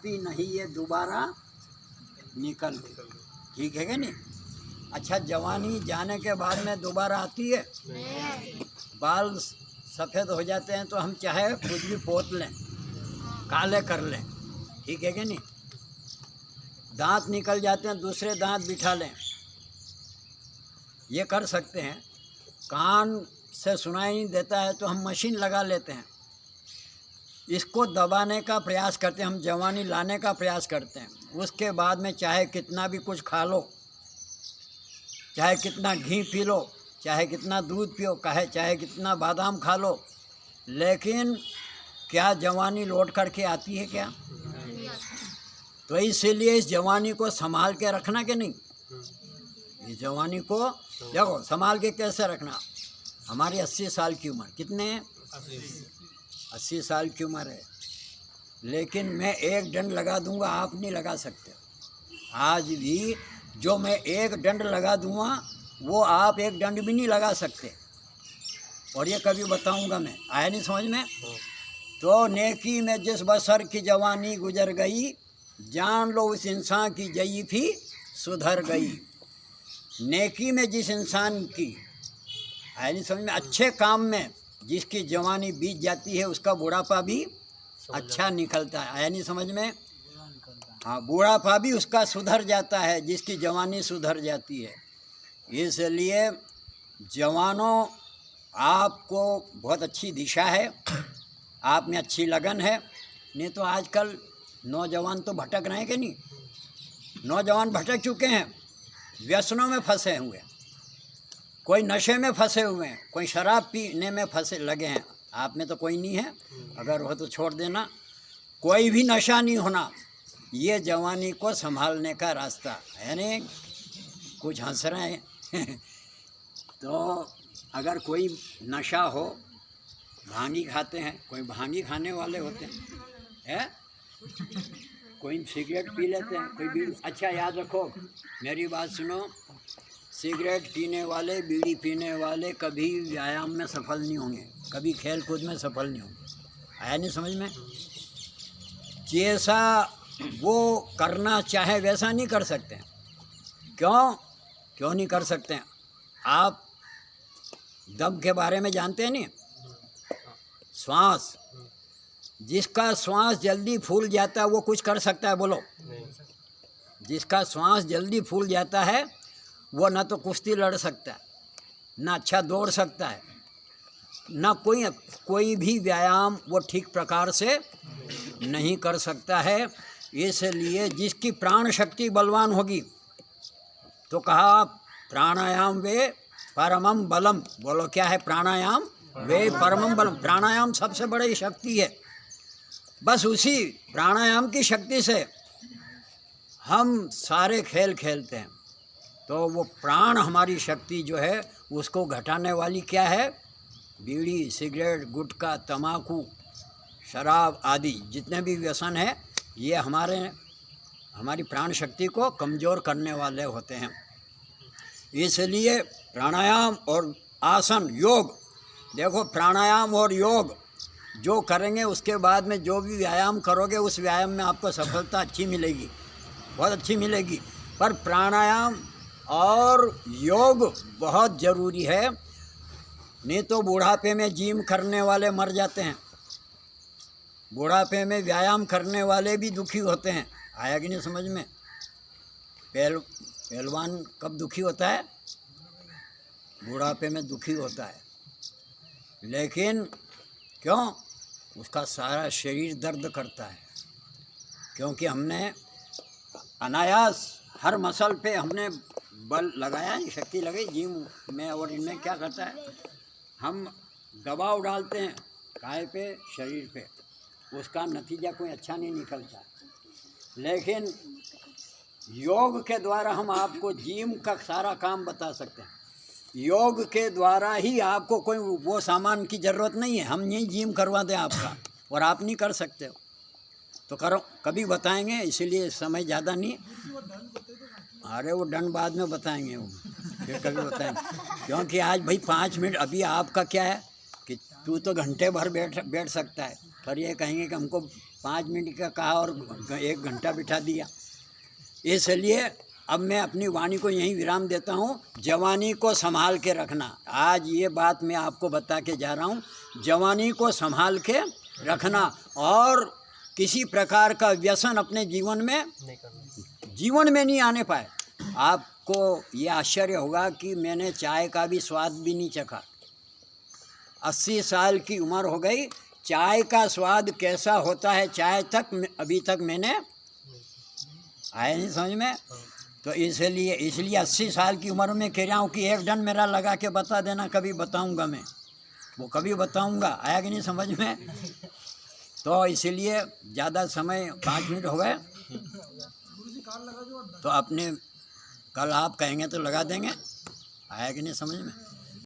कभी नहीं ये दोबारा निकलती। ठीक है कि नहीं? अच्छा, जवानी जाने के बाद में दोबारा आती है? बाल सफ़ेद हो जाते हैं तो हम चाहे कुछ भी पोत लें, काले कर लें, ठीक है कि नहीं? दांत निकल जाते हैं, दूसरे दांत बिठा लें, ये कर सकते हैं। कान से सुनाई नहीं देता है तो हम मशीन लगा लेते हैं, इसको दबाने का प्रयास करते हैं, हम जवानी लाने का प्रयास करते हैं। उसके बाद में चाहे कितना भी कुछ खा लो, चाहे कितना घी पी लो, चाहे कितना दूध पियो, चाहे कितना बादाम खा लो, लेकिन क्या जवानी लौट करके आती है क्या? तो इसीलिए इस जवानी को संभाल के रखना कि नहीं? इस जवानी को देखो संभाल के कैसे रखना। हमारी 80 साल की उम्र, कितने हैं? 80 साल की उम्र है, लेकिन मैं एक डंड लगा दूंगा, आप नहीं लगा सकते। आज भी जो मैं एक डंड लगा दूंगा वो आप एक डंड भी नहीं लगा सकते, और ये कभी बताऊंगा मैं। आया नहीं समझ में? तो नेकी में जिस बसर की जवानी गुजर गई, जान लो उस इंसान की ज़ईफ़ी सुधर गई। नेकी में जिस इंसान की, आया नहीं समझ में, अच्छे काम में जिसकी जवानी बीत जाती है उसका बुढ़ापा भी अच्छा निकलता है। आया नहीं समझ में? हाँ, बुढ़ापा भी उसका सुधर जाता है जिसकी जवानी सुधर जाती है। इसलिए जवानों, आपको बहुत अच्छी दिशा है, आप में अच्छी लगन है। नहीं तो आजकल नौजवान तो भटक रहे हैं कि नहीं? नौजवान भटक चुके हैं, व्यसनों में फंसे हुए हैं, कोई नशे में फंसे हुए हैं, कोई शराब पीने में फंसे लगे हैं। आप में तो कोई नहीं है, अगर हो तो छोड़ देना। कोई भी नशा नहीं होना, ये जवानी को संभालने का रास्ता है। नहीं कुछ हंस रहे हैं तो अगर कोई नशा हो, भांगी खाते हैं, कोई भांगी खाने वाले होते हैं, कोई सिगरेट पी लेते हैं, कोई बीड़ी। अच्छा याद रखो, मेरी बात सुनो, सिगरेट पीने वाले, बीड़ी पीने वाले कभी व्यायाम में सफल नहीं होंगे, कभी खेल कूद में सफल नहीं होंगे। आया नहीं समझ में? जैसा वो करना चाहे वैसा नहीं कर सकते। क्यों नहीं कर सकते? आप दम के बारे में जानते हैं नहीं? श्वास, जिसका श्वास जल्दी फूल जाता है वो कुछ कर सकता है? बोलो। जिसका श्वास जल्दी फूल जाता है वो ना तो कुश्ती लड़ सकता है, ना अच्छा दौड़ सकता है, ना कोई भी व्यायाम वो ठीक प्रकार से नहीं कर सकता है। इसलिए जिसकी प्राण शक्ति बलवान होगी, तो कहा प्राणायाम वे परमम बलम। बोलो क्या है? प्राणायाम वे परमम बलम। प्राणायाम सबसे बड़ी शक्ति है। बस उसी प्राणायाम की शक्ति से हम सारे खेल खेलते हैं। तो वो प्राण हमारी शक्ति जो है उसको घटाने वाली क्या है? बीड़ी, सिगरेट, गुटखा, तम्बाकू, शराब आदि जितने भी व्यसन है, ये हमारी प्राण शक्ति को कमज़ोर करने वाले होते हैं। इसलिए प्राणायाम और आसन, योग, देखो प्राणायाम और योग जो करेंगे उसके बाद में जो भी व्यायाम करोगे उस व्यायाम में आपको सफलता अच्छी मिलेगी, बहुत अच्छी मिलेगी। पर प्राणायाम और योग बहुत ज़रूरी है, नहीं तो बुढ़ापे में जिम करने वाले मर जाते हैं, बुढ़ापे में व्यायाम करने वाले भी दुखी होते हैं। आया कि नहीं समझ में? पहलवान कब दुखी होता है? बुढ़ापे में दुखी होता है। लेकिन क्यों? उसका सारा शरीर दर्द करता है, क्योंकि हमने अनायास हर मसल पे हमने बल लगाया, शक्ति लगाई। जिम में और इनमें क्या करता है, हम दबाव डालते हैं काय पे? शरीर पे। उसका नतीजा कोई अच्छा नहीं निकलता। लेकिन योग के द्वारा हम आपको जिम का सारा काम बता सकते हैं। योग के द्वारा ही आपको कोई वो सामान की ज़रूरत नहीं है, हम यही जिम करवा दें आपका, और आप नहीं कर सकते हो तो करो, कभी बताएंगे, इसीलिए समय ज़्यादा नहीं। अरे वो दंड बाद में बताएंगे, वो फिर कभी बताएंगे। क्योंकि आज भाई 5 मिनट, अभी आपका क्या है कि तू तो घंटे भर बैठ सकता है, पर ये कहेंगे कि हमको 5 मिनट का कहा और 1 घंटा बिठा दिया। इसलिए अब मैं अपनी वाणी को यहीं विराम देता हूँ। जवानी को संभाल के रखना, आज ये बात मैं आपको बता के जा रहा हूँ। जवानी को संभाल के रखना और किसी प्रकार का व्यसन अपने जीवन में नहीं आने पाए। आपको ये आश्चर्य होगा कि मैंने चाय का भी स्वाद भी नहीं चखा। 80 साल की उम्र हो गई, चाय का स्वाद कैसा होता है चाय तक अभी तक मैंने आया नहीं समझ में। तो इसलिए 80 साल की उम्र में कह रहा हूँ कि 1 डन मेरा लगा के बता देना, कभी बताऊँगा मैं, वो कभी बताऊँगा। आया कि नहीं समझ में। तो इसलिए ज़्यादा समय 5 मिनट हो गए, तो अपने कल आप कहेंगे तो लगा देंगे। आया कि नहीं समझ में।